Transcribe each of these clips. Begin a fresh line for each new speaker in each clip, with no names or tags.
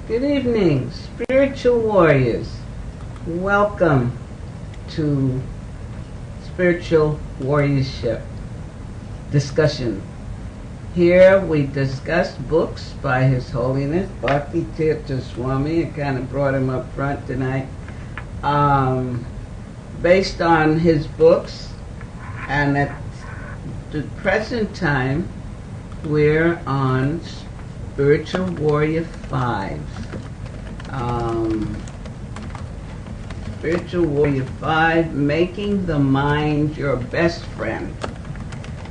Good evening, spiritual warriors. Welcome to Spiritual Warriorship Discussion. Here we discuss books by His Holiness Bhakti Tirtha Swami. I kind of brought him up front tonight. Based on his books, and at the present time we're on Spiritual Warrior 5. Spiritual Warrior 5, Making the Mind Your Best Friend.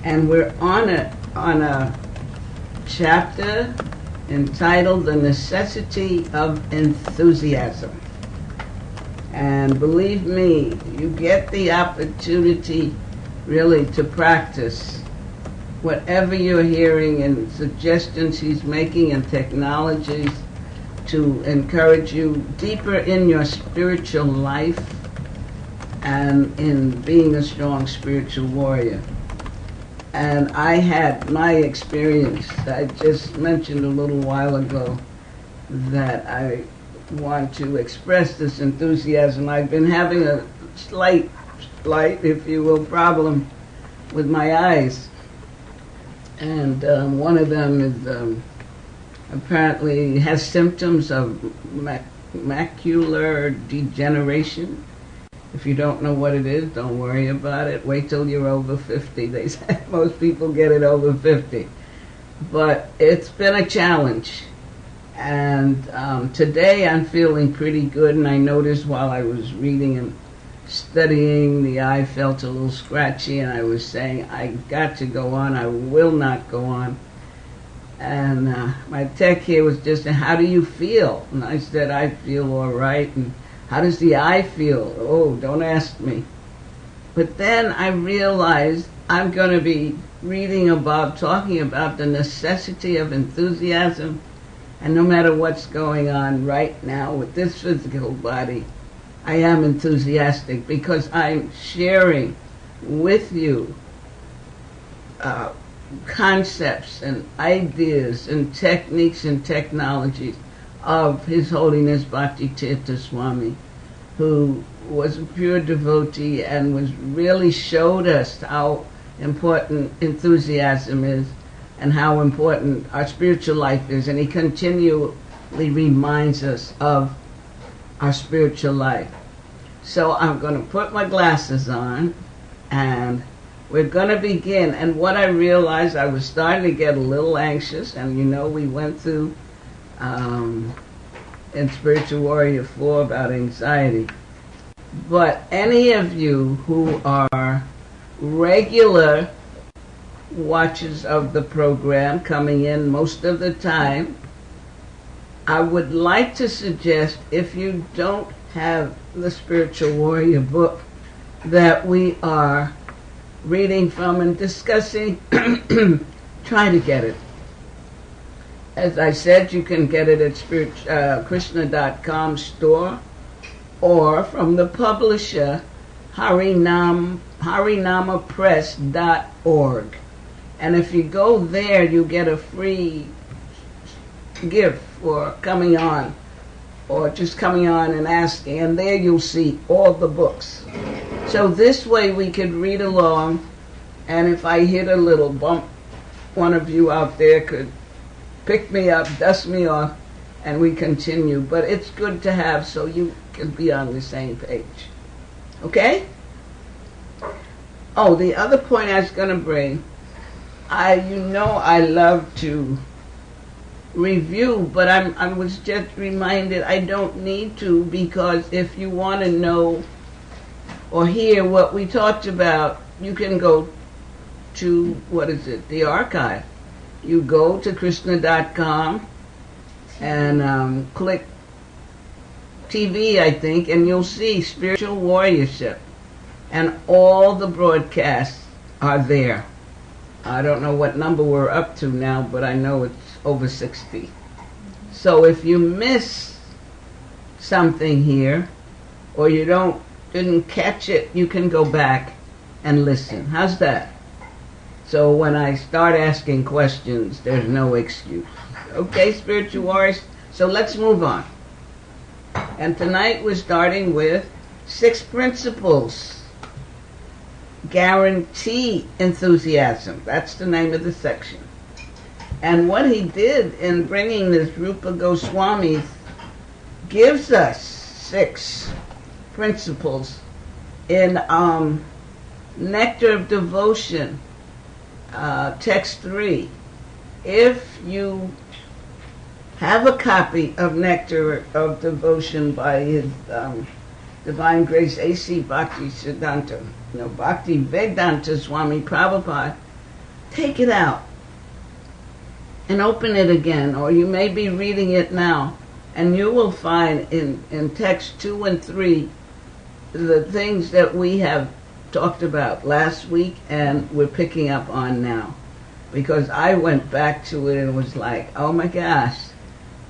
And we're on a chapter entitled The Necessity of Enthusiasm. And believe me, you get the opportunity really to practice whatever you're hearing and suggestions he's making and technologies to encourage you deeper in your spiritual life and in being a strong spiritual warrior. And I had my experience. I just mentioned a little while ago that I want to express this enthusiasm. I've been having a slight, if you will, problem with my eyes. And one of them is apparently has symptoms of macular degeneration. If you don't know what it is, don't worry about it. Wait till you're over 50. They say most people get it over 50. But it's been a challenge. And today I'm feeling pretty good, and I noticed while I was reading and studying, the eye felt a little scratchy, and I was saying, I got to go on, I will not go on. And my tech here was just saying, how do you feel? And I said, I feel all right. And how does the eye feel? Oh, don't ask me. But then I realized I'm going to be talking about the necessity of enthusiasm. And no matter what's going on right now with this physical body, I am enthusiastic because I'm sharing with you concepts and ideas and techniques and technologies of His Holiness Bhakti Tirtha Swami, who was a pure devotee and was really showed us how important enthusiasm is and how important our spiritual life is. And he continually reminds us of our spiritual life. So I'm going to put my glasses on and we're going to begin. And what I realized, I was starting to get a little anxious, and we went through in Spiritual Warrior 4 about anxiety. But any of you who are regular watchers of the program, coming in most of the time, I would like to suggest, if you don't have the Spiritual Warrior book that we are reading from and discussing, try to get it. As I said, you can get it at Krishna.com store or from the publisher harinamapress.org. And if you go there, you get a free gift for coming on, or just coming on and asking, and there you'll see all the books. So this way we could read along, and if I hit a little bump, one of you out there could pick me up, dust me off, and we continue. But it's good to have so you can be on the same page. Okay? Oh, the other point I was going to bring, I love to review, but I was just reminded I don't need to, because if you want to know or hear what we talked about, you can go to, the archive. You go to Krishna.com and click TV, I think, and you'll see Spiritual Warriorship. And all the broadcasts are there. I don't know what number we're up to now, but I know it's over 60. So if you miss something here, or you didn't catch it, you can go back and listen. How's that? So when I start asking questions, there's no excuse. Okay, spiritual warriors? So let's move on. And tonight we're starting with 6 principles. Guarantee enthusiasm. That's the name of the section. And what he did in bringing this, Rupa Goswami gives us 6 principles in Nectar of Devotion, text 3. If you have a copy of Nectar of Devotion by His Divine Grace A.C. Bhakti Siddhanta, Bhakti Vedanta Swami Prabhupada, take it out and open it again, or you may be reading it now, and you will find in text 2 and 3 the things that we have talked about last week and we're picking up on now. Because I went back to it and was like, oh my gosh,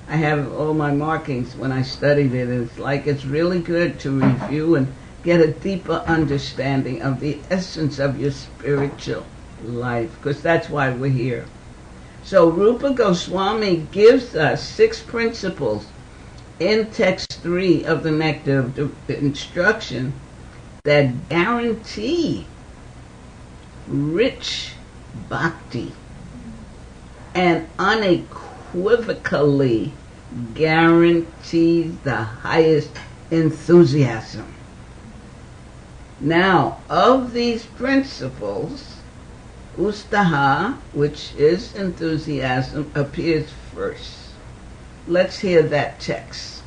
I have all my markings when I studied it. It's like it's really good to review and get a deeper understanding of the essence of your spiritual life, because that's why we're here. So Rupa Goswami gives us 6 principles in text 3 of the Nectar of the Instruction that guarantee rich bhakti and unequivocally guarantees the highest enthusiasm. Now, of these principles, Ustaha, which is enthusiasm, appears first. Let's hear that text.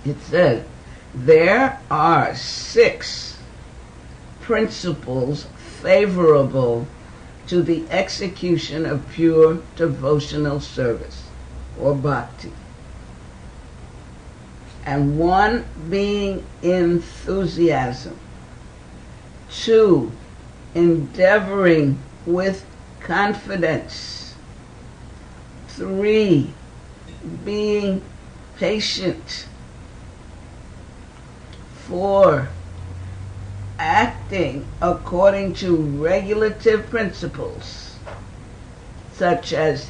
It says, there are 6 principles favorable to the execution of pure devotional service, or bhakti. And 1 being enthusiasm. 2, endeavoring with confidence. 3, being patient. 4, acting according to regulative principles, such as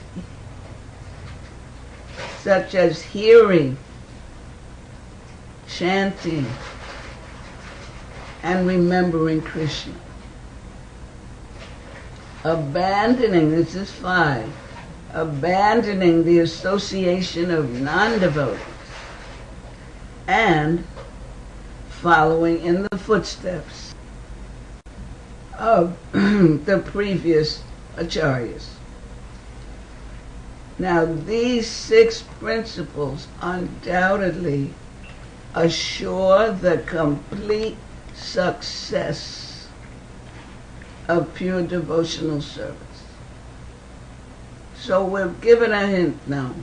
hearing, chanting, and remembering Krishna. Abandoning, this is 5, abandoning the association of non-devotees and following in the footsteps of the previous acharyas. Now, these 6 principles undoubtedly assure the complete success of pure devotional service. So we're given a hint now.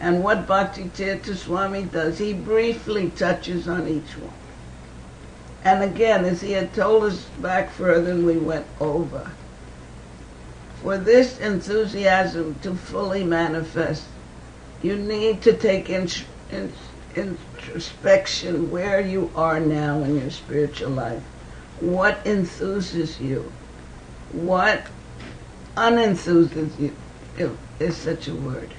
And what Bhakti Tirtha Swami does, he briefly touches on each one. And again, as he had told us back further and we went over, for this enthusiasm to fully manifest, you need to take introspection where you are now in your spiritual life. What enthuses you? What unenthuses you, if is such a word.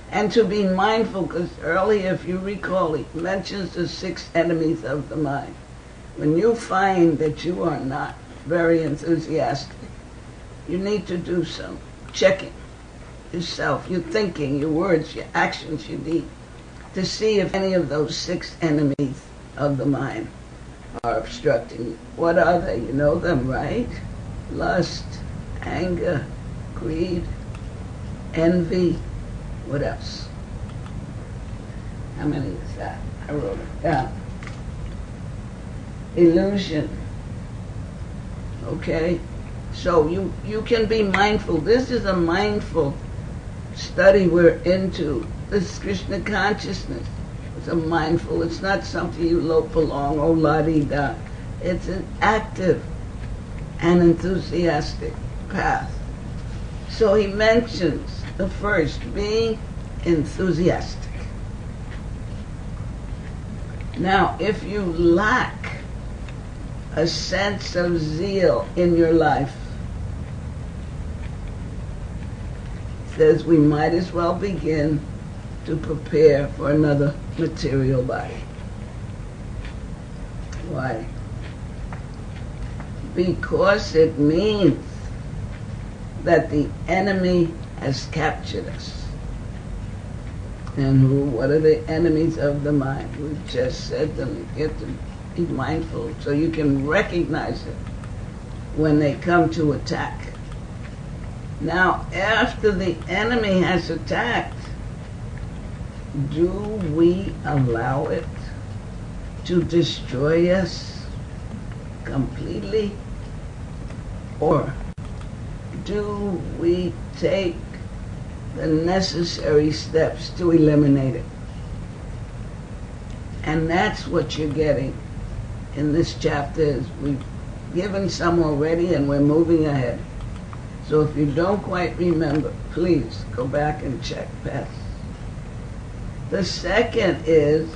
And to be mindful, because earlier, if you recall, he mentions the 6 enemies of the mind. When you find that you are not very enthusiastic, you need to do some checking yourself, your thinking, your words, your actions. You need to see if any of those 6 enemies of the mind are obstructing you. What are they? You know them, right? Lust, anger, greed, envy. What else? How many is that? I wrote it down. Illusion. Okay? So you can be mindful. This is a mindful study we're into. This is Krishna consciousness. It's a mindful. It's not something you lope along, oh la-di-da. It's an active and enthusiastic path. So he mentions the first, being enthusiastic. Now, if you lack a sense of zeal in your life, it says we might as well begin to prepare for another material body. Why? Because it means that the enemy has captured us. And what are the enemies of the mind? We've just said them. You get to be mindful so you can recognize it when they come to attack. Now, after the enemy has attacked, do we allow it to destroy us completely? Or do we take the necessary steps to eliminate it? And that's what you're getting in this chapter. Is we've given some already and we're moving ahead. So if you don't quite remember, please go back and check past. The second is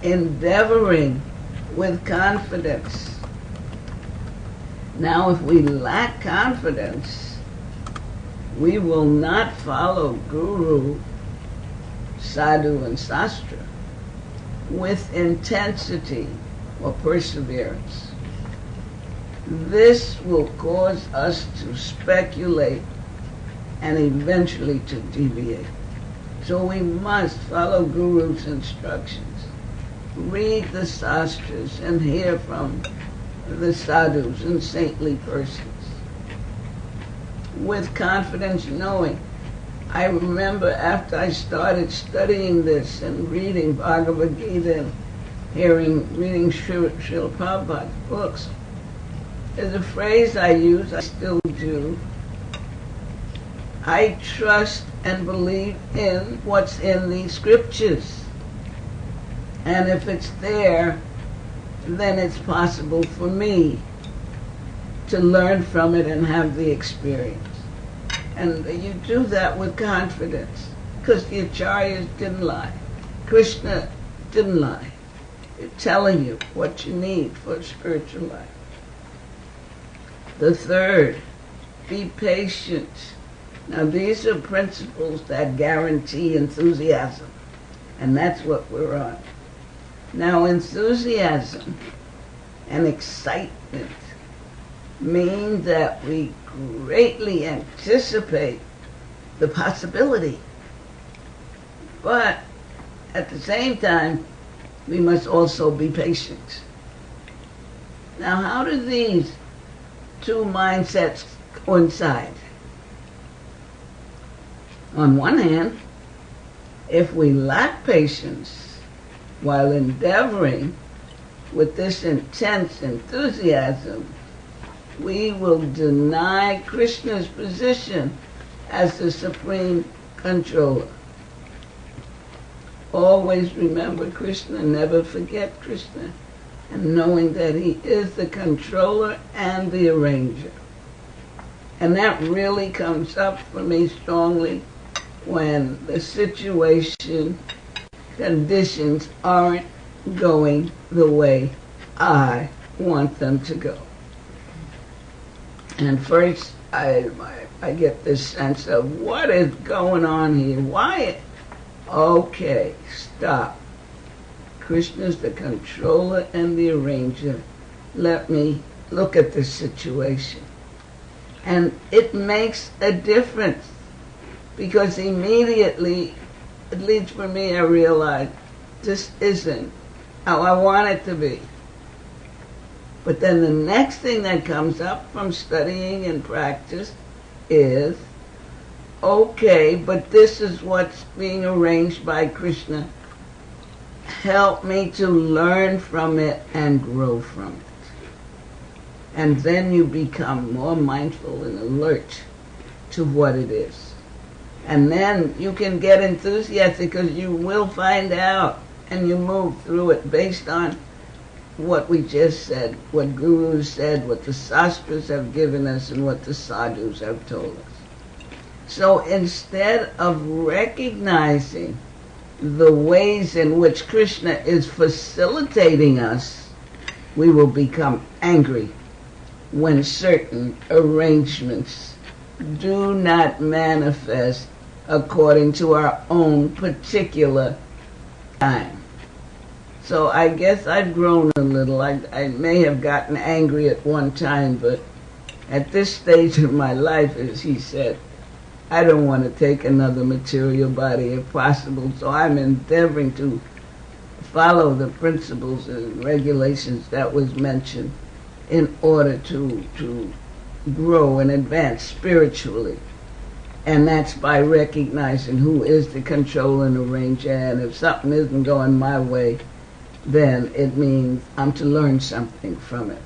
endeavoring with confidence. Now, if we lack confidence, we will not follow Guru, Sadhu, and Sastra with intensity or perseverance. This will cause us to speculate and eventually to deviate. So we must follow Guru's instructions, read the Sastras, and hear from the sadhus and saintly persons with confidence, knowing. I remember after I started studying this and reading Bhagavad Gita and reading Srila Prabhupada's books, there's a phrase I use, I still do. I trust and believe in what's in the scriptures. And if it's there, then it's possible for me to learn from it and have the experience. And you do that with confidence, because the acharyas didn't lie. Krishna didn't lie. They're telling you what you need for a spiritual life. The third, be patient. Now these are principles that guarantee enthusiasm, and that's what we're on. Now enthusiasm and excitement mean that we greatly anticipate the possibility. But at the same time, we must also be patient. Now how do these two mindsets coincide? On one hand, if we lack patience while endeavoring with this intense enthusiasm, we will deny Krishna's position as the supreme controller. Always remember Krishna, never forget Krishna, and knowing that he is the controller and the arranger. And that really comes up for me strongly when the situation, conditions aren't going the way I want them to go. And first, I get this sense of what is going on here? Why? Okay, stop. Krishna's the controller and the arranger. Let me look at this situation. And it makes a difference, because immediately, at least for me, I realized this isn't how I want it to be. But then the next thing that comes up from studying and practice is, okay, but this is what's being arranged by Krishna. Help me to learn from it and grow from it. And then you become more mindful and alert to what it is. And then you can get enthusiastic, because you will find out, and you move through it based on what we just said, what Guru said, what the Sastras have given us, and what the Sadhus have told us. So instead of recognizing the ways in which Krishna is facilitating us, we will become angry when certain arrangements do not manifest according to our own particular time. So I guess I've grown a little. I may have gotten angry at one time, but at this stage of my life, as he said, I don't want to take another material body if possible, so I'm endeavoring to follow the principles and regulations that was mentioned in order to grow and advance spiritually. And that's by recognizing who is the control and arranger, and if something isn't going my way, then it means I'm to learn something from it.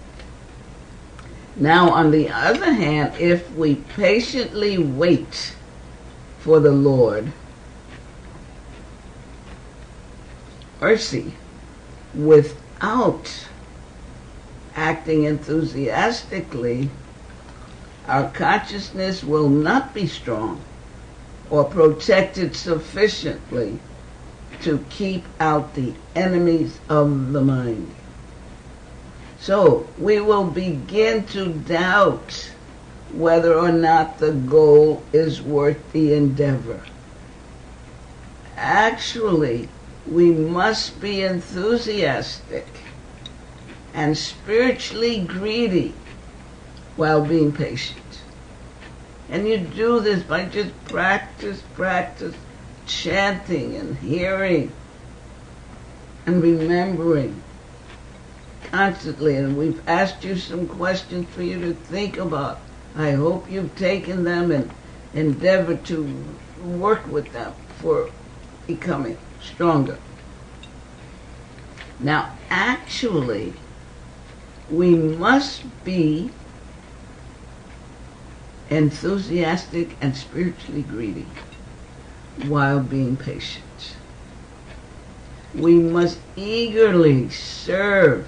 Now, on the other hand, if we patiently wait for the Lord, mercy, without acting enthusiastically, our consciousness will not be strong or protected sufficiently to keep out the enemies of the mind. So we will begin to doubt whether or not the goal is worth the endeavor. Actually, we must be enthusiastic and spiritually greedy while being patient. And you do this by just practice, chanting and hearing and remembering constantly. And we've asked you some questions for you to think about. I hope you've taken them and endeavored to work with them for becoming stronger. Now, actually, we must be enthusiastic and spiritually greedy while being patient. We must eagerly serve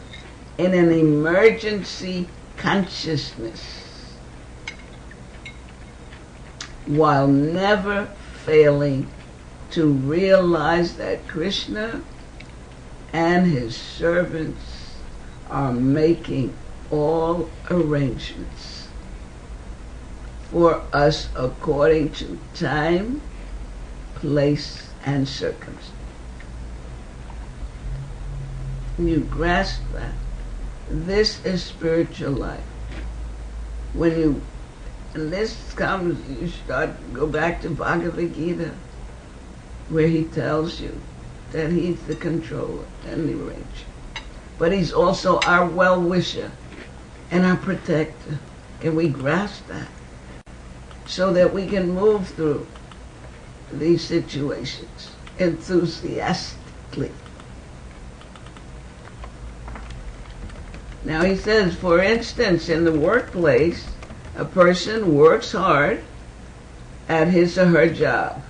in an emergency consciousness while never failing to realize that Krishna and his servants are making all arrangements for us according to time, place, and circumstance. You grasp that. This is spiritual life. And this comes, you go back to Bhagavad Gita, where he tells you that he's the controller and the arranger. But he's also our well-wisher and our protector. Can we grasp that? So that we can move through these situations enthusiastically. Now he says, for instance, in the workplace, a person works hard at his or her job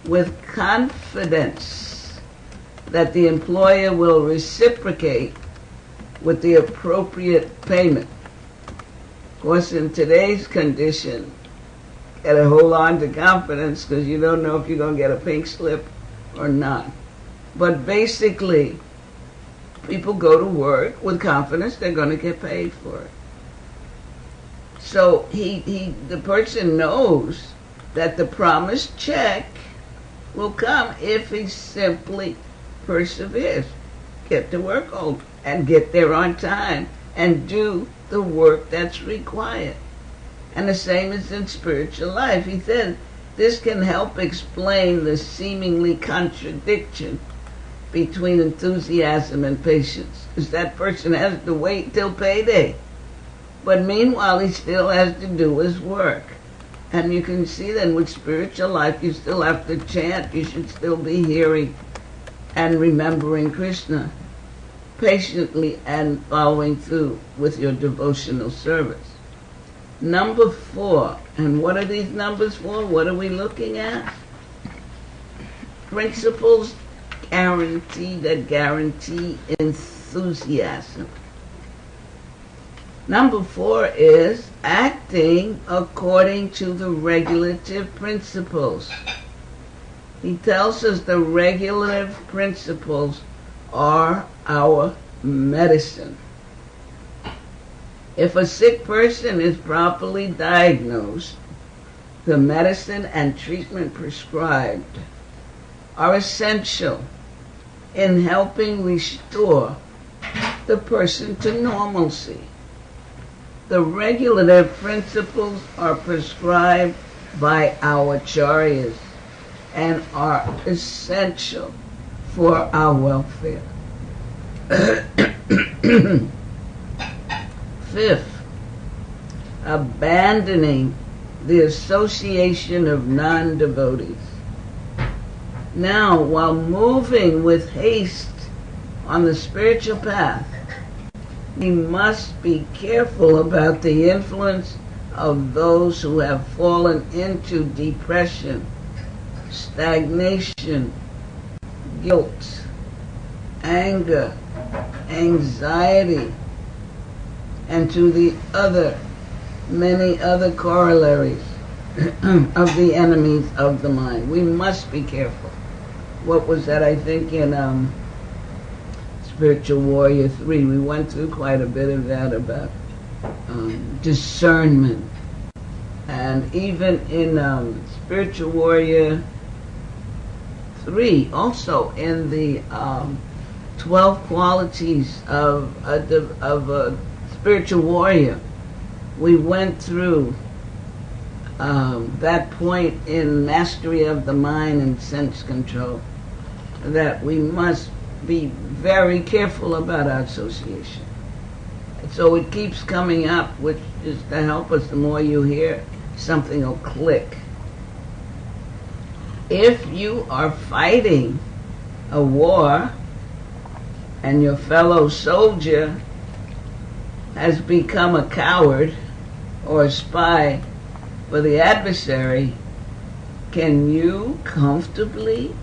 with confidence that the employer will reciprocate with the appropriate payment. Of course, in today's condition, gotta hold on to confidence because you don't know if you're going to get a pink slip or not. But basically, people go to work with confidence they're going to get paid for it. So the person knows that the promised check will come if he simply perseveres. Get to work and get there on time and do the work that's required. And the same is in spiritual life. He said this can help explain the seemingly contradiction between enthusiasm and patience. Because that person has to wait till payday. But meanwhile, he still has to do his work. And you can see that with spiritual life, you still have to chant. You should still be hearing and remembering Krishna patiently and following through with your devotional service. Number 4. And what are these numbers for? What are we looking at? Principles that guarantee enthusiasm. Number 4 is acting according to the regulative principles. He tells us the regulative principles are our medicine. If a sick person is properly diagnosed The medicine and treatment prescribed are essential in helping restore the person to normalcy. The regulative principles are prescribed by our acharyas and are essential for our welfare. Fifth, abandoning the association of non-devotees. Now, while moving with haste on the spiritual path, we must be careful about the influence of those who have fallen into depression, stagnation, guilt, anger, anxiety, and to the many other corollaries of the enemies of the mind. We must be careful. What was that, I think, in Spiritual Warrior 3? We went through quite a bit of that about discernment. And even in Spiritual Warrior 3, also in the 12 qualities of a spiritual warrior, we went through that point in mastery of the mind and sense control, that we must be very careful about our association. So it keeps coming up, which is to help us. The more you hear, something will click. If you are fighting a war and your fellow soldier has become a coward or a spy for the adversary, can you comfortably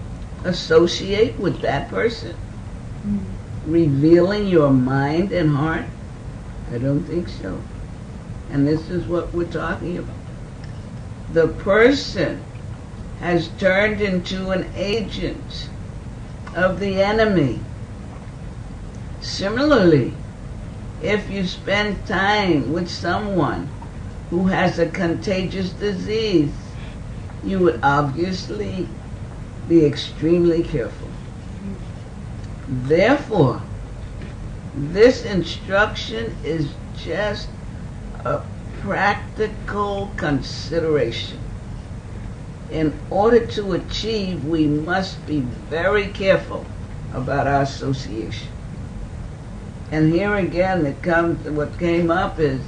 associate with that person, revealing your mind and heart? I don't think so. And this is what we're talking about. The person has turned into an agent of the enemy. Similarly, if you spend time with someone who has a contagious disease, you would obviously be extremely careful. Therefore, this instruction is just a practical consideration. In order to achieve, we must be very careful about our association. And here again, what came up is,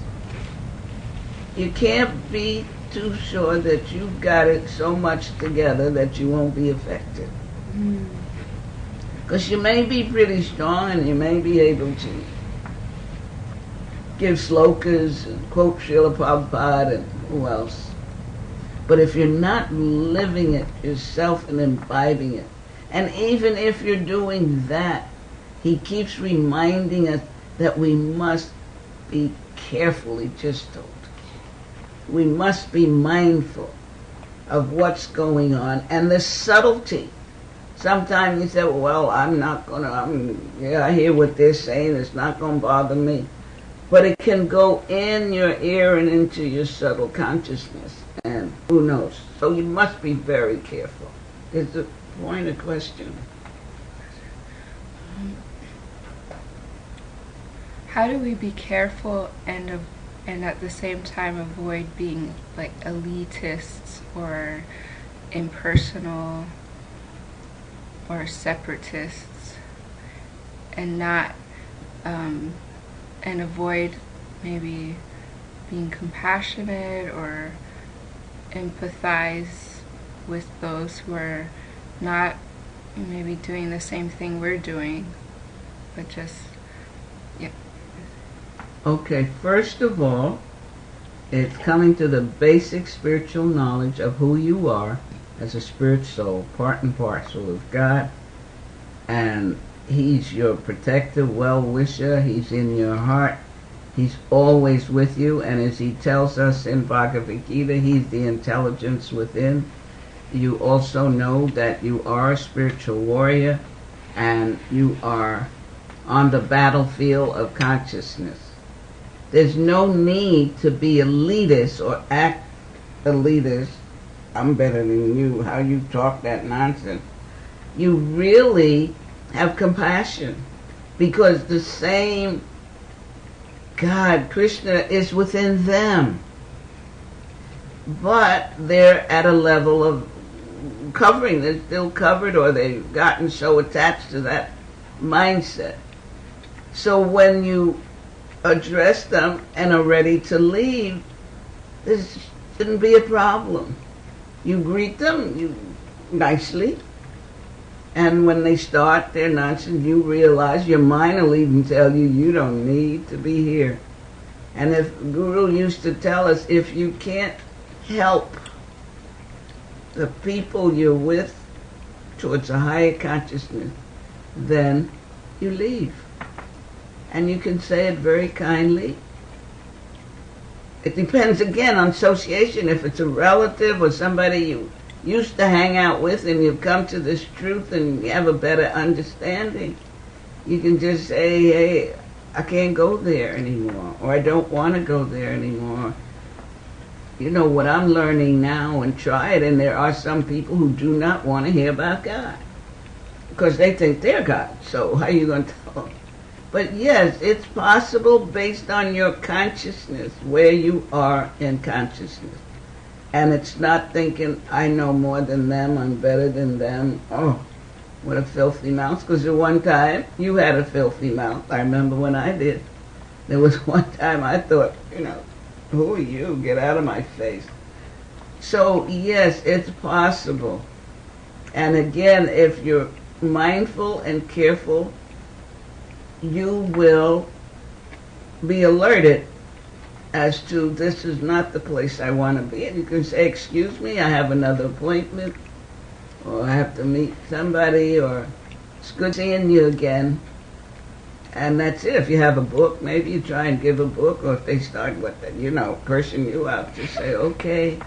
you can't be too sure that you've got it so much together that you won't be affected. Because you may be pretty strong and you may be able to give slokas and quote Srila Prabhupada and who else. But if you're not living it yourself and imbibing it, and even if you're doing that, he keeps reminding us that we must be careful, he just told. We must be mindful of what's going on and the subtlety. Sometimes you say, well, I hear what they're saying, it's not going to bother me. But it can go in your ear and into your subtle consciousness, and who knows. So you must be very careful. Is the point of question?
How do we be careful and at the same time avoid being like elitists or impersonal or separatists, and not and avoid maybe being compassionate or empathize with those who are not maybe doing the same thing we're doing, but just, yeah.
Okay, first of all, it's coming to the basic spiritual knowledge of who you are as a spirit soul, part and parcel of God, and He's your protector, well-wisher, He's in your heart, He's always with you, and as He tells us in Bhagavad Gita, He's the intelligence within. You also know that you are a spiritual warrior, and you are on the battlefield of consciousness. There's no need to be elitist or act elitist I'm better than you, how you talk that nonsense. You really have compassion because the same God, Krishna, is within them. But they're at a level of covering. They're still covered, or they've gotten so attached to that mindset. So when you address them and are ready to leave, this shouldn't be a problem. You greet them nicely, and when they start their nonsense, you realize your mind will even tell you you don't need to be here. And if Guru used to tell us, if you can't help the people you're with towards a higher consciousness, then you leave. And you can say it very kindly. It depends again on association. If it's a relative or somebody you used to hang out with and you've come to this truth and you have a better understanding, you can just say, hey, I can't go there anymore, or I don't want to go there anymore. You know what I'm learning now, and try it, and there are some people who do not want to hear about God because they think they're God. So how are you going to tell them? But yes, it's possible based on your consciousness, where you are in consciousness. And it's not thinking, I know more than them, I'm better than them. Oh, what a filthy mouth. Because at one time, you had a filthy mouth. I remember when I did. There was one time I thought, who are you? Get out of my face. So yes, it's possible. And again, if you're mindful and careful, you will be alerted as to this is not the place I want to be. And you can say, excuse me, I have another appointment, or I have to meet somebody, or it's good seeing you again. And that's it. If you have a book, maybe you try and give a book, or if they start cursing you out, just say, okay,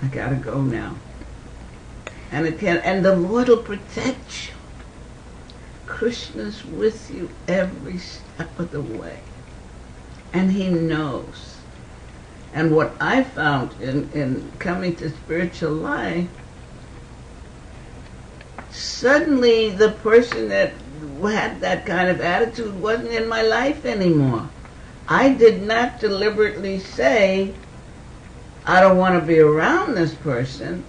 I gotta go now. And the Lord will protect you. Krishna's with you every step of the way. And he knows. And what I found in coming to spiritual life, suddenly the person that had that kind of attitude wasn't in my life anymore. I did not deliberately say, I don't want to be around this person,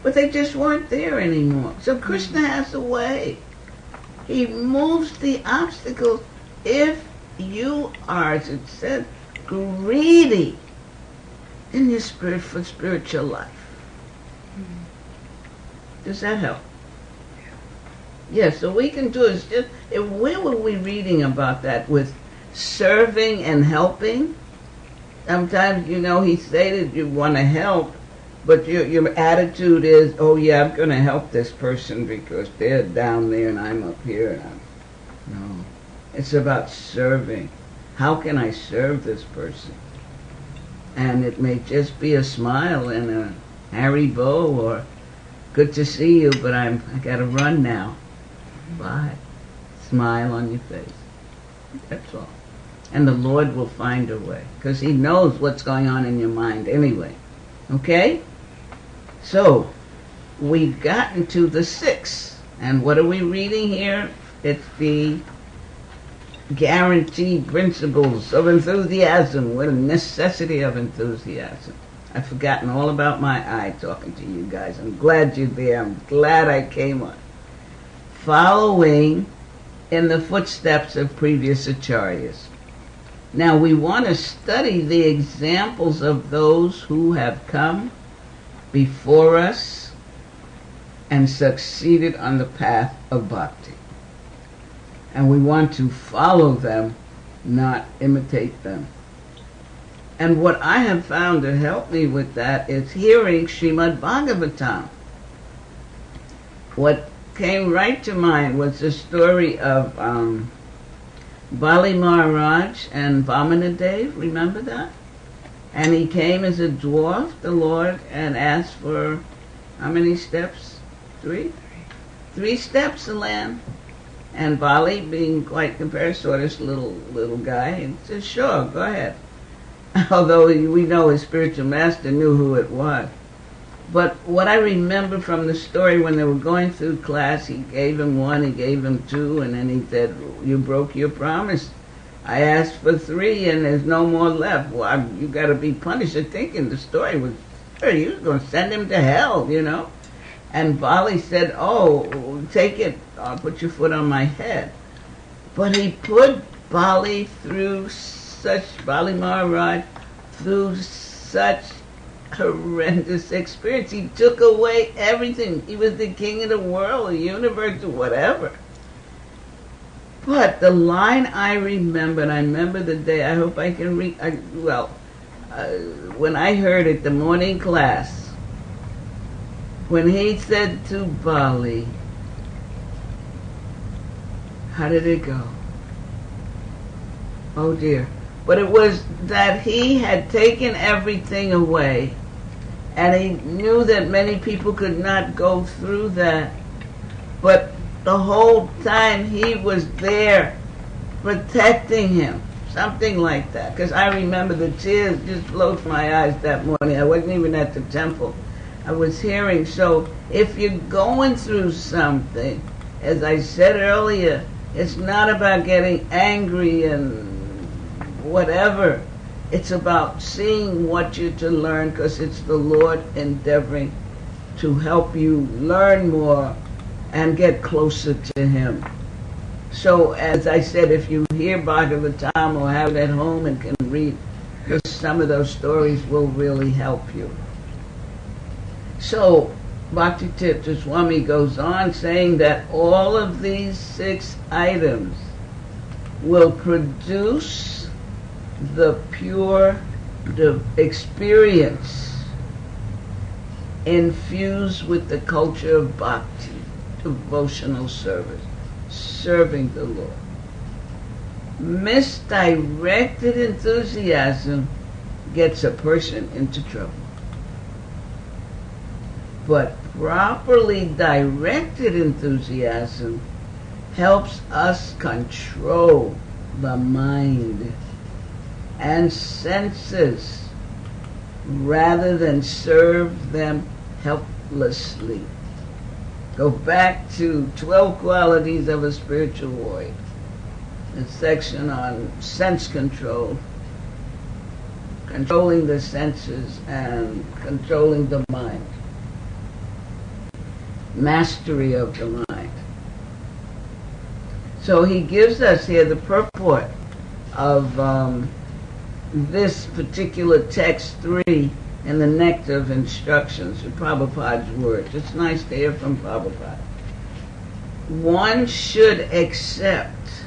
but they just weren't there anymore. So Krishna has a way. He moves the obstacles if you are, as it said, greedy in your spirit for spiritual life. Does that help? Yes, so we can do is just, where were we reading about that with serving and helping? Sometimes, he stated you want to help, but your attitude is, oh yeah, I'm going to help this person because they're down there and I'm up here. No, it's about serving. How can I serve this person? And it may just be a smile and a Haribo, or good to see you, but I got to run now. Bye. Smile on your face. That's all. And the Lord will find a way, because he knows what's going on in your mind anyway. Okay? So, we've gotten to the 6. And what are we reading here? It's the guaranteed principles of enthusiasm. What a necessity of enthusiasm. I've forgotten all about my eye talking to you guys. I'm glad you're there. I'm glad I came on. Following in the footsteps of previous acharyas. Now we want to study the examples of those who have come before us and succeeded on the path of bhakti. And we want to follow them, not imitate them. And what I have found to help me with that is hearing Srimad Bhagavatam. What came right to mind was the story of Bali Maharaj and Vamanadev, remember that? And he came as a dwarf, the Lord, and asked for how many steps? 3? 3 steps to land. And Bali, being quite compassionate, this little guy, and said, sure, go ahead. although we know his spiritual master knew who it was. But what I remember from the story, when they were going through class, he gave him one, he gave him two, and then he said, you broke your promise. I asked for 3 and there's no more left. Well, you got to be punished. I think in the story was, sure, you was going to send him to hell, you know. And Bali said, oh, take it, I'll put your foot on my head. But he put Bali through Bali Maharaj, through such horrendous experience. He took away everything. He was the king of the world, the universe, or whatever. But the line I remember, and I remember the day, I hope I can read, when I heard it, the morning class, when he said to Bali, how did it go? Oh dear. But it was that he had taken everything away, and he knew that many people could not go through that. But the whole time he was there protecting him, something like that. Because I remember the tears just flowed from my eyes that morning. I wasn't even at the temple. I was hearing. So if you're going through something, as I said earlier, it's not about getting angry and whatever. It's about seeing what you're to learn, because it's the Lord endeavoring to help you learn more and get closer to Him. So, as I said, if you hear Bhagavatam or have it at home and can read, some of those stories will really help you. So, Bhakti Tirtha Swami goes on saying that all of these 6 items will produce the pure experience infused with the culture of bhakti, devotional service, serving the Lord. Misdirected enthusiasm gets a person into trouble. But properly directed enthusiasm helps us control the mind and senses rather than serve them helplessly. Go back to 12 qualities of a spiritual warrior, a section on sense control, controlling the senses and controlling the mind, mastery of the mind. So he gives us here the purport of this particular text 3 and the nectar of instructions, of Prabhupada's words. It's nice to hear from Prabhupada. One should accept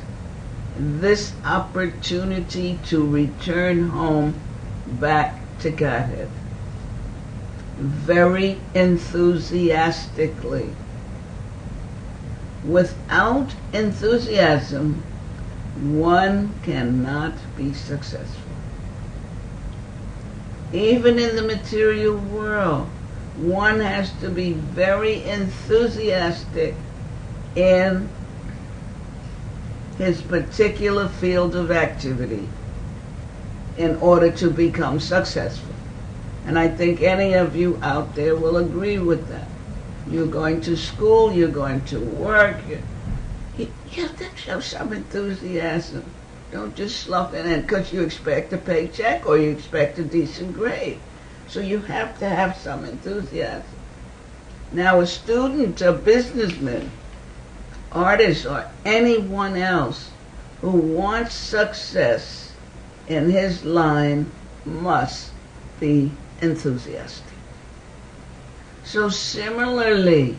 this opportunity to return home back to Godhead very enthusiastically. Without enthusiasm, one cannot be successful. Even in the material world, one has to be very enthusiastic in his particular field of activity in order to become successful. And I think any of you out there will agree with that. You're going to school, you're going to work, you have to show some enthusiasm. Don't just slough it in because you expect a paycheck or you expect a decent grade. So you have to have some enthusiasm. Now a student, a businessman, artist, or anyone else who wants success in his line must be enthusiastic. So similarly,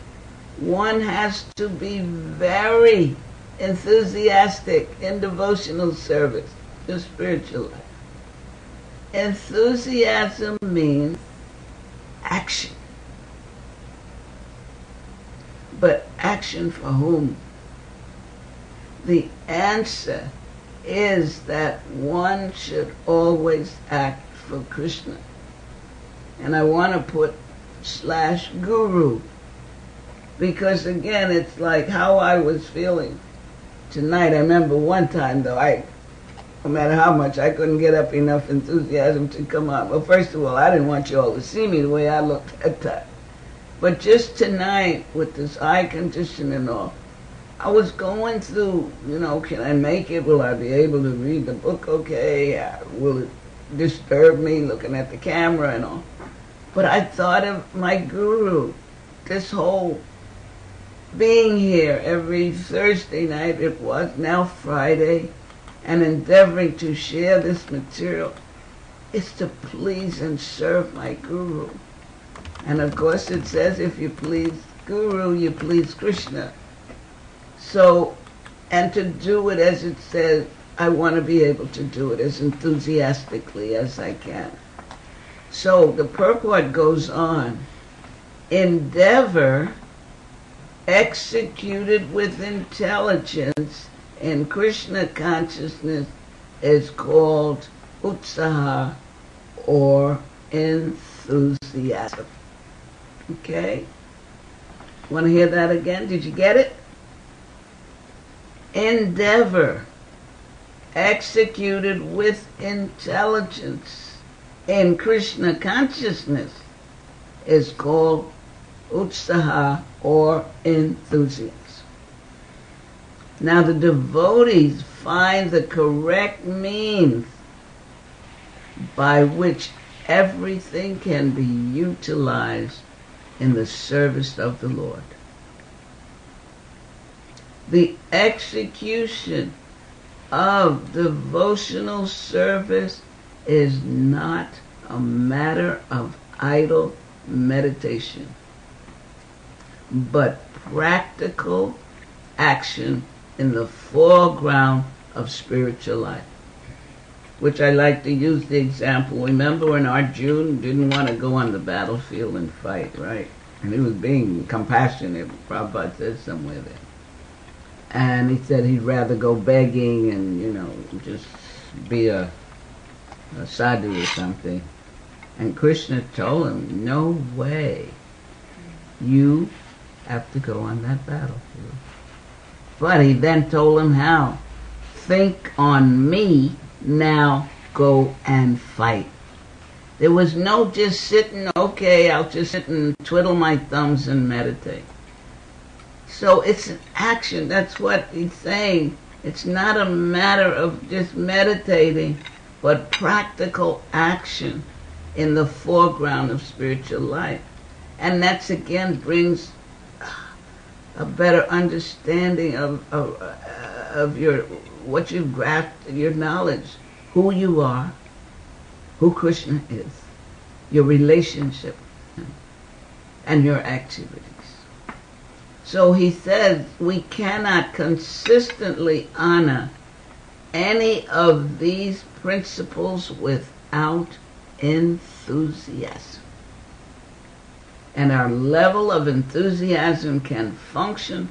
one has to be very enthusiastic in devotional service, the spiritual life. Enthusiasm means action. But action for whom? The answer is that one should always act for Krishna. And I want to put /guru, because again, it's like how I was feeling tonight. I remember one time though, no matter how much, I couldn't get up enough enthusiasm to come on. Well, first of all, I didn't want you all to see me the way I looked at that. But just tonight, with this eye condition and all, I was going through, can I make it? Will I be able to read the book okay? Will it disturb me looking at the camera and all? But I thought of my guru, this whole being here every Thursday night, it was now Friday, and endeavoring to share this material is to please and serve my guru. And of course it says if you please Guru, you please Krishna. So, and to do it as it says, I want to be able to do it as enthusiastically as I can. So the purport goes on. Endeavor executed with intelligence in Krishna consciousness is called utsaha or enthusiasm. Okay? Want to hear that again? Did you get it? Endeavor executed with intelligence in Krishna consciousness is called utsaha or enthusiasm. Now the devotees find the correct means by which everything can be utilized in the service of the Lord. The execution of devotional service is not a matter of idle meditation, but practical action in the foreground of spiritual life. Which I like to use the example. Remember when Arjuna didn't want to go on the battlefield and fight, right? And he was being compassionate. Prabhupada says somewhere there. And he said he'd rather go begging and, just be a sadhu or something. And Krishna told him, no way. You have to go on that battlefield. But he then told him how. Think on me, now go and fight. There was no just sitting, okay, I'll just sit and twiddle my thumbs and meditate. So it's an action. That's what he's saying. It's not a matter of just meditating, but practical action in the foreground of spiritual life. And that's again brings a better understanding of your what you've grafted, your knowledge, who you are, who Krishna is, your relationship, and your activities. So he says we cannot consistently honor any of these principles without enthusiasm. And our level of enthusiasm can function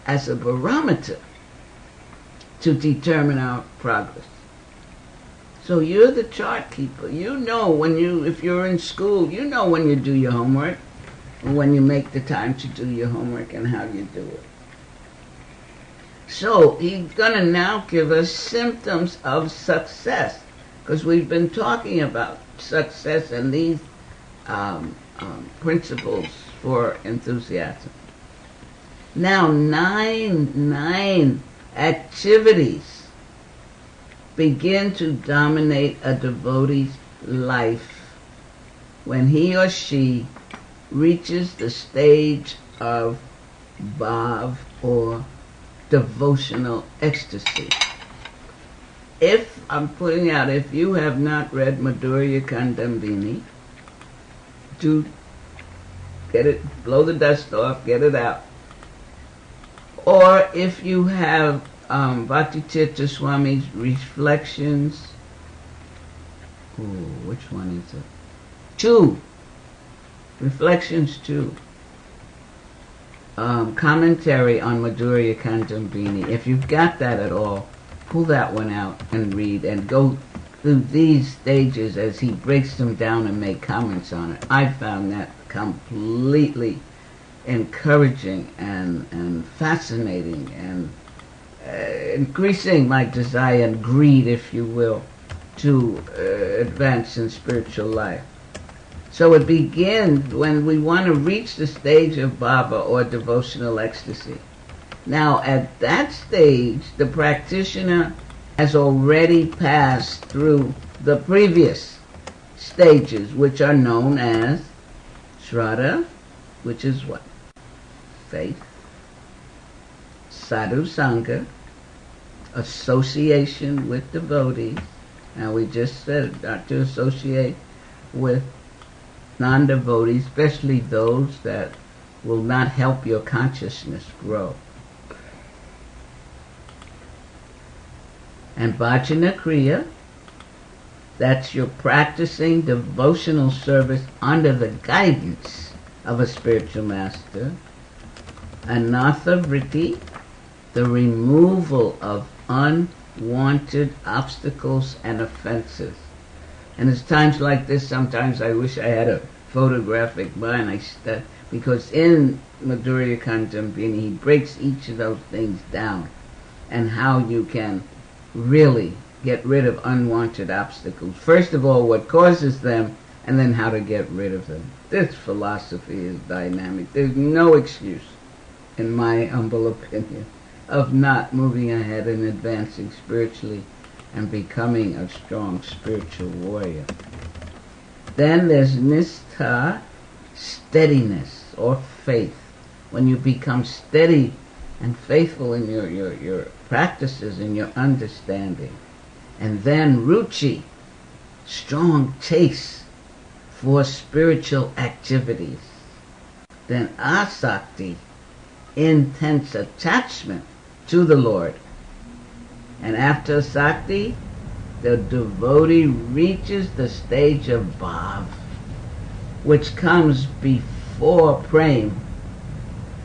as a barometer to determine our progress. So you're the chart keeper. You know if you're in school, you know when you do your homework, and when you make the time to do your homework and how you do it. So he's going to now give us symptoms of success, because we've been talking about success and these principles for enthusiasm. Now, nine activities begin to dominate a devotee's life when he or she reaches the stage of bhav or devotional ecstasy. If you have not read Madhurya Kandambini, do get it, blow the dust off, get it out. Or if you have Bhakti-tirtha Swami's Reflections, which one is it? 2. Reflections 2. Commentary on Madhurya Kandambini. If you've got that at all, pull that one out and read and go through these stages as he breaks them down and make comments on it. I found that completely encouraging and fascinating increasing my desire and greed, if you will, to advance in spiritual life. So it begins when we want to reach the stage of bhava or devotional ecstasy. Now at that stage, the practitioner has already passed through the previous stages, which are known as Shraddha, which is what? Faith. Sadhu Sangha, association with devotees. Now we just said not to associate with non-devotees, especially those that will not help your consciousness grow. And Bhajana Kriya, that's your practicing devotional service under the guidance of a spiritual master. Anatha Vritti, the removal of unwanted obstacles and offenses. And it's times like this, sometimes I wish I had a photographic mind, because in Madhurya Kandambini he breaks each of those things down and how you can really get rid of unwanted obstacles. First of all, what causes them, and then how to get rid of them. This philosophy is dynamic. There's no excuse, in my humble opinion, of not moving ahead and advancing spiritually and becoming a strong spiritual warrior. Then there's nistha, steadiness or faith. When you become steady and faithful in your practices and your understanding. And then ruchi, strong taste for spiritual activities. Then asakti, intense attachment to the Lord. And after Sakti, the devotee reaches the stage of Bhav, which comes before Prem,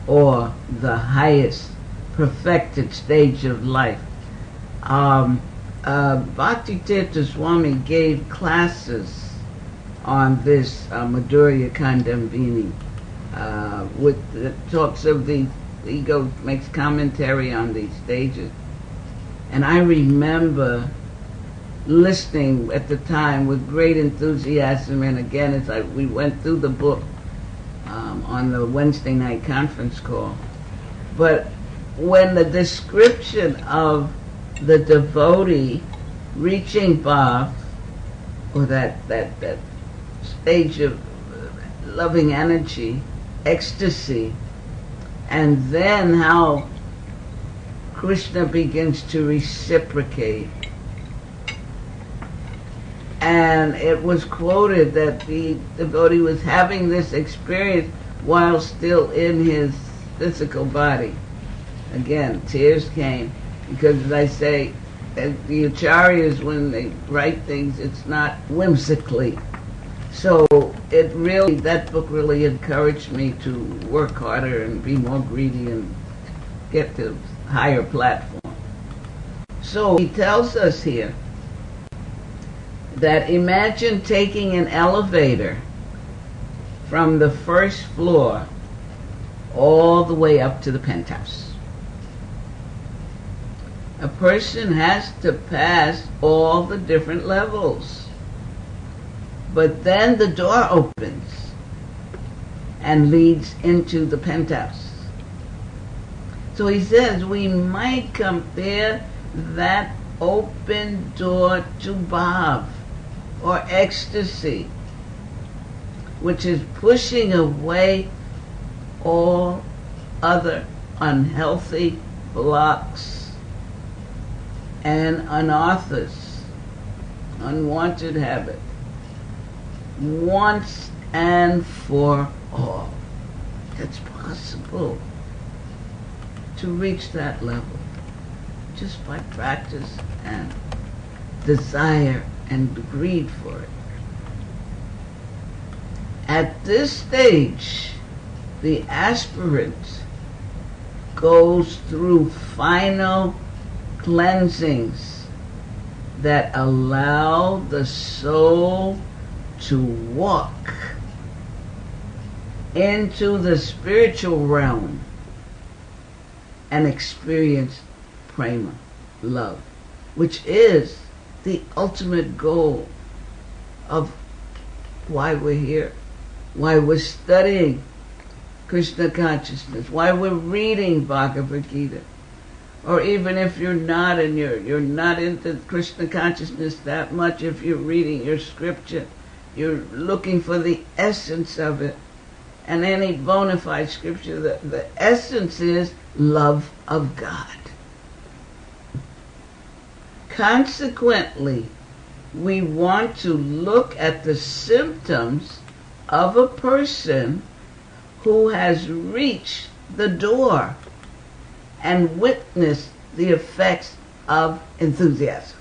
or the highest perfected stage of life. Bhaktitirtha Swami gave classes on this Madhurya Kandambini, with talks of the ego, makes commentary on these stages. And I remember listening at the time with great enthusiasm, and again as we went through the book on the Wednesday night conference call. But when the description of the devotee reaching Bhav, or that stage of loving energy, ecstasy, and then how Krishna begins to reciprocate. And it was quoted that the devotee was having this experience while still in his physical body. Again, tears came, because as I say, the acharyas, when they write things, it's not whimsically. So that book really encouraged me to work harder and be more greedy and get to higher platform. So he tells us here that imagine taking an elevator from the first floor all the way up to the penthouse. A person has to pass all the different levels. But then the door opens and leads into the penthouse. So he says we might compare that open door to Bhav, or ecstasy, which is pushing away all other unhealthy blocks and unathas, unwanted habit, once and for all. It's possible to reach that level just by practice and desire and greed for it. At this stage, the aspirant goes through final cleansings that allow the soul to walk into the spiritual realm and experience prema, love, which is the ultimate goal of why we're here, why we're studying Krishna consciousness, why we're reading Bhagavad Gita. Or even if you're not and you're not into Krishna consciousness that much, if you're reading your scripture, you're looking for the essence of it. And any bona fide scripture, the essence is love of God. Consequently, we want to look at the symptoms of a person who has reached the door and witnessed the effects of enthusiasm.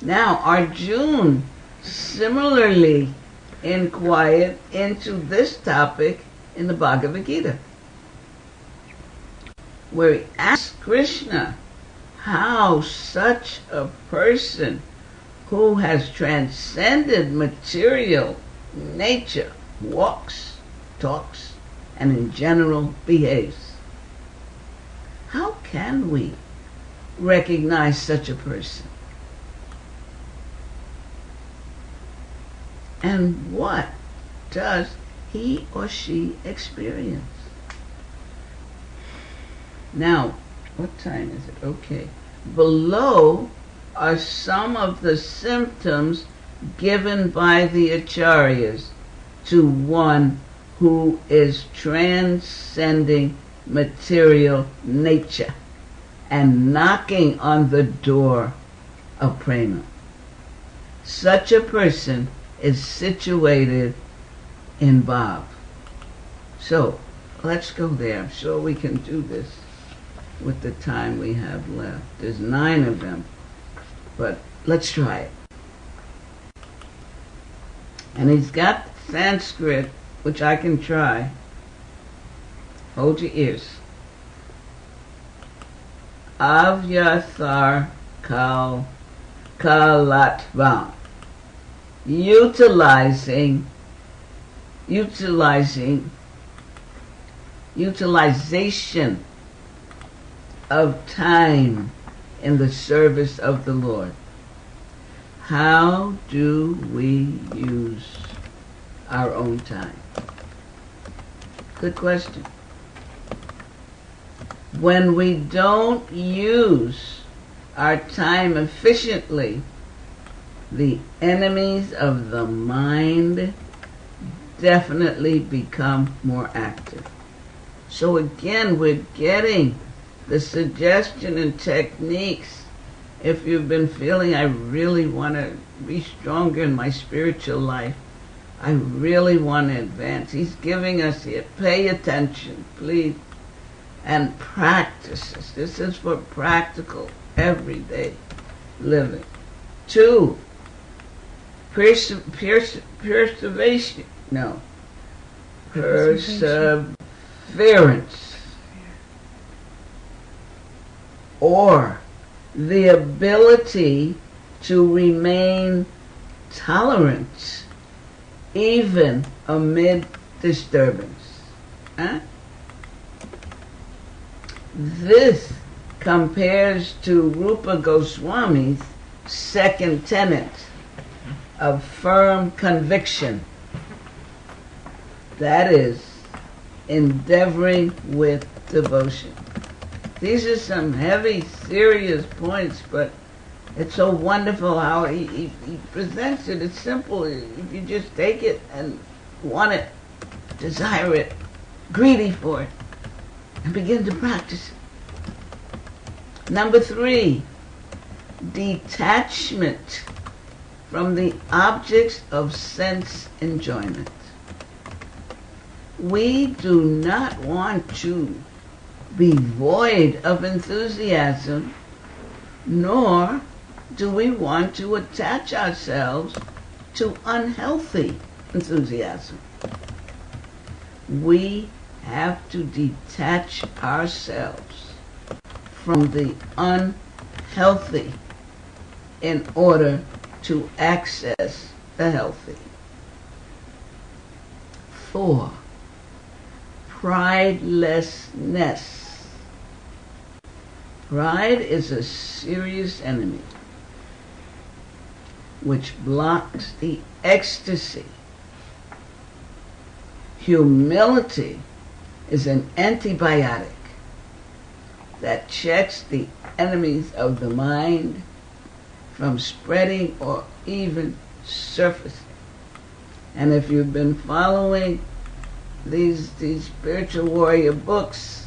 Now, Arjuna similarly inquired into this topic in the Bhagavad Gita, where he asked Krishna how such a person who has transcended material nature walks, talks, and in general behaves. How can we recognize such a person? And what does he or she experience? Now, what time is it? Okay. Below are some of the symptoms given by the acharyas to one who is transcending material nature and knocking on the door of prema. Such a person is situated in bhav. So, let's go there. I'm sure we can do this with the time we have left. There's 9 of them, but let's try it. And he's got Sanskrit, which I can try. Hold your ears. Avyathar kalatvam. Utilization of time in the service of the Lord. How do we use our own time? Good question. When we don't use our time efficiently, the enemies of the mind definitely become more active. So again, we're getting the suggestion and techniques. If you've been feeling, I really want to be stronger in my spiritual life, I really want to advance, he's giving us here, pay attention, please, and practices. This is for practical, everyday living. 2, perseverance, or the ability to remain tolerant even amid disturbance. This compares to Rupa Goswami's second tenet of firm conviction. That is, endeavoring with devotion. These are some heavy, serious points, but it's so wonderful how he presents it. It's simple. If you just take it and want it, desire it, greedy for it, and begin to practice it. Number 3, detachment from the objects of sense enjoyment. We do not want to be void of enthusiasm, nor do we want to attach ourselves to unhealthy enthusiasm. We have to detach ourselves from the unhealthy in order to access the healthy. 4, pridelessness. Pride is a serious enemy which blocks the ecstasy. Humility is an antibiotic that checks the enemies of the mind from spreading or even surfacing. And if you've been following these spiritual warrior books,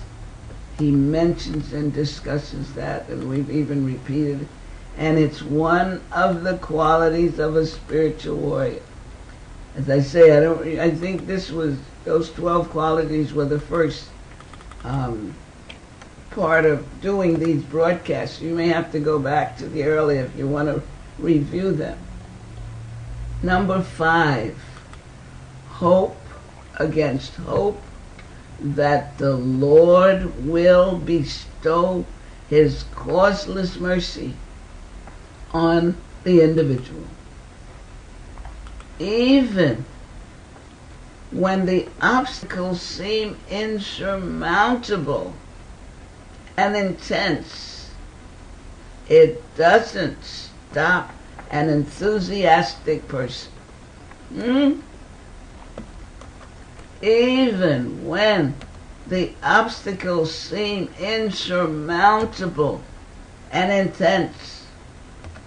he mentions and discusses that, and we've even repeated it. And it's one of the qualities of a spiritual warrior. As I say, I think those 12 qualities were the first part of doing these broadcasts. You may have to go back to the earlier if you want to review them. Number 5, hope against hope that the Lord will bestow his causeless mercy on the individual. Even when the obstacles seem insurmountable and intense, it doesn't stop an enthusiastic person. Even when the obstacles seem insurmountable and intense,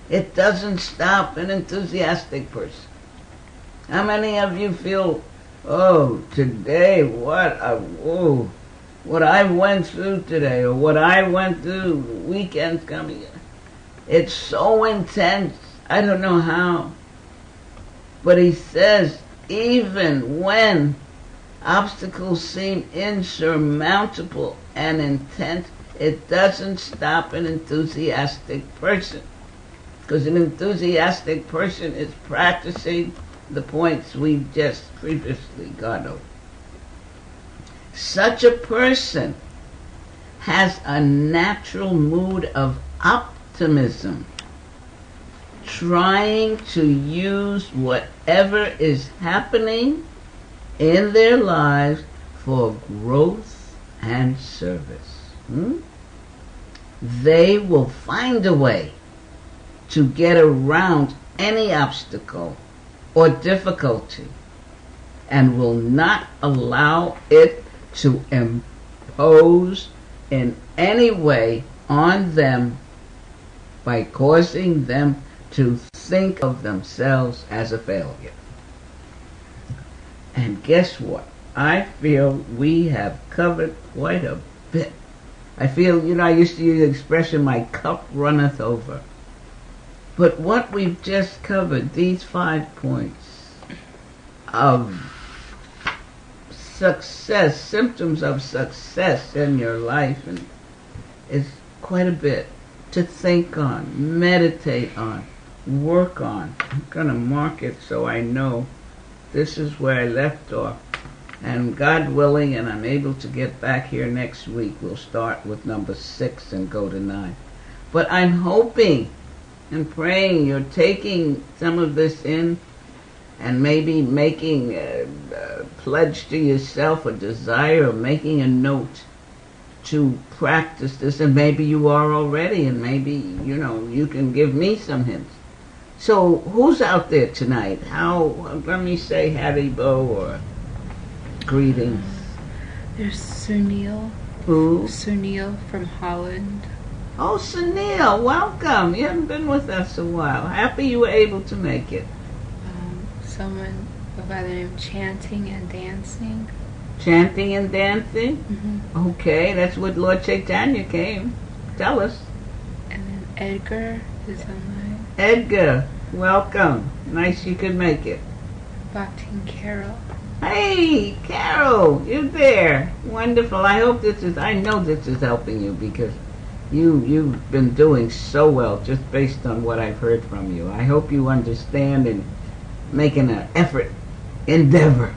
it doesn't stop an enthusiastic person. How many of you feel, today, what I went through today, or what I went through, weekends coming, it's so intense, I don't know how. But he says, even when obstacles seem insurmountable and intense, it doesn't stop an enthusiastic person. Because an enthusiastic person is practicing the points we've just previously gone over. Such a person has a natural mood of optimism, trying to use whatever is happening in their lives for growth and service. They will find a way to get around any obstacle or difficulty and will not allow it to impose in any way on them by causing them to think of themselves as a failure. And guess what? I feel we have covered quite a bit. I feel, I used to use the expression, my cup runneth over. But what we've just covered, these 5 points of success, symptoms of success in your life, and is quite a bit to think on, meditate on, work on. I'm going to mark it so I know this is where I left off. And God willing, and I'm able to get back here next week, we'll start with number 6 and go to 9. But I'm hoping and praying you're taking some of this in and maybe making a pledge to yourself, a desire, or making a note to practice this. And maybe you are already, and maybe, you can give me some hints. So who's out there tonight? Let me say Haribo or greetings.
There's Sunil.
Who?
Sunil from Holland.
Oh, Sunil, welcome. You haven't been with us a while. Happy you were able to make it.
Someone by the name Chanting and Dancing.
Chanting and dancing?
Mm-hmm.
Okay, that's what Lord Chaitanya came. Tell us.
And then Edgar is online.
Edgar, welcome. Nice you could make it.
Bhakti and Carol.
Hey, Carol, you're there. Wonderful. I know this is helping you because you've been doing so well just based on what I've heard from you. I hope you understand and making an effort, endeavor.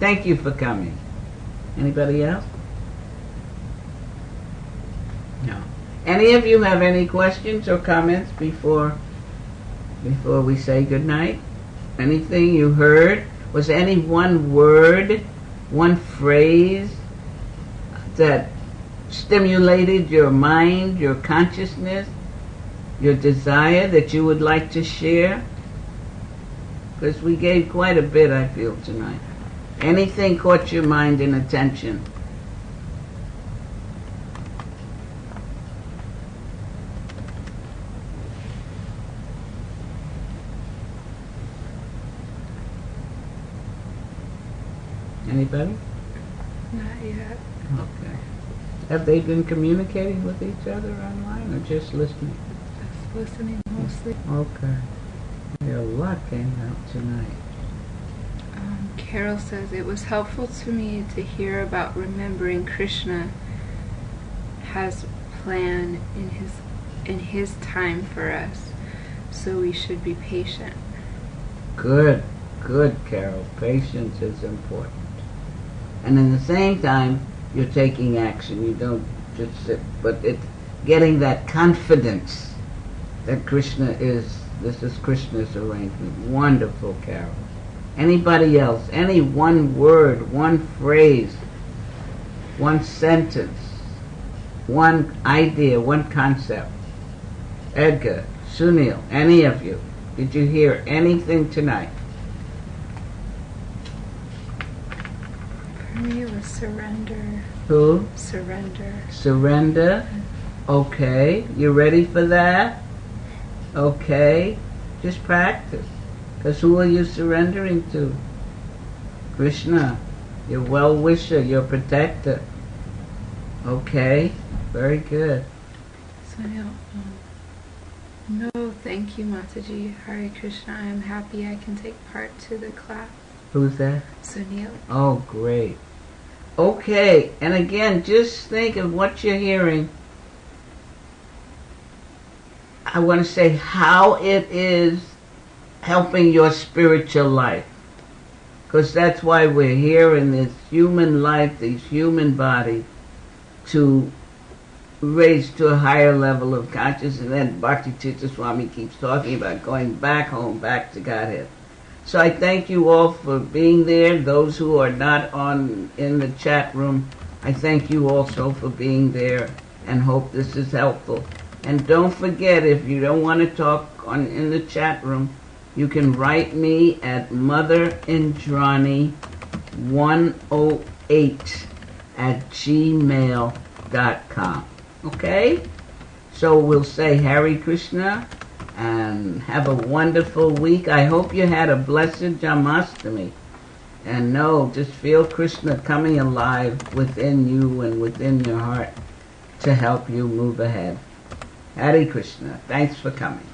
Thank you for coming. Anybody else? No. Any of you have any questions or comments before we say goodnight? Anything you heard? Was any one word, one phrase that stimulated your mind, your consciousness, your desire that you would like to share? Because we gave quite a bit, I feel, tonight. Anything caught your mind and attention? Anybody?
Not yet.
Okay. Have they been communicating with each other online or just listening?
Just listening mostly.
Okay. Yeah, a lot came out tonight.
Carol says, it was helpful to me to hear about remembering Krishna has plan in his time for us, so we should be patient.
Good, Carol. Patience is important. And in the same time, you're taking action. You don't just sit, but it's getting that confidence that this is Krishna's arrangement. Wonderful, Carol. Anybody else? Any one word, one phrase, one sentence, one idea, one concept? Edgar, Sunil, any of you? Did you hear anything tonight?
For me, it was surrender.
Who?
Surrender.
Surrender. Okay. You ready for that? Okay. Just practice. Because who are you surrendering to? Krishna. Your well-wisher, your protector. Okay. Very good.
Sunil, no, thank you, Mataji. Hare Krishna. I am happy I can take part to the class.
Who's that?
Sunil.
Oh, great. Okay. And again, just think of what you're hearing. I want to say how it is helping your spiritual life. Because that's why we're here in this human life, these human bodies, to raise to a higher level of consciousness. And then Bhakti Tirtha Swami keeps talking about going back home, back to Godhead. So I thank you all for being there. Those who are not in the chat room, I thank you also for being there and hope this is helpful. And don't forget, if you don't want to talk in the chat room, you can write me at motherindrani108@gmail.com. Okay? So we'll say Hare Krishna and have a wonderful week. I hope you had a blessed Janmashtami. And just feel Krishna coming alive within you and within your heart to help you move ahead. Hare Krishna. Thanks for coming.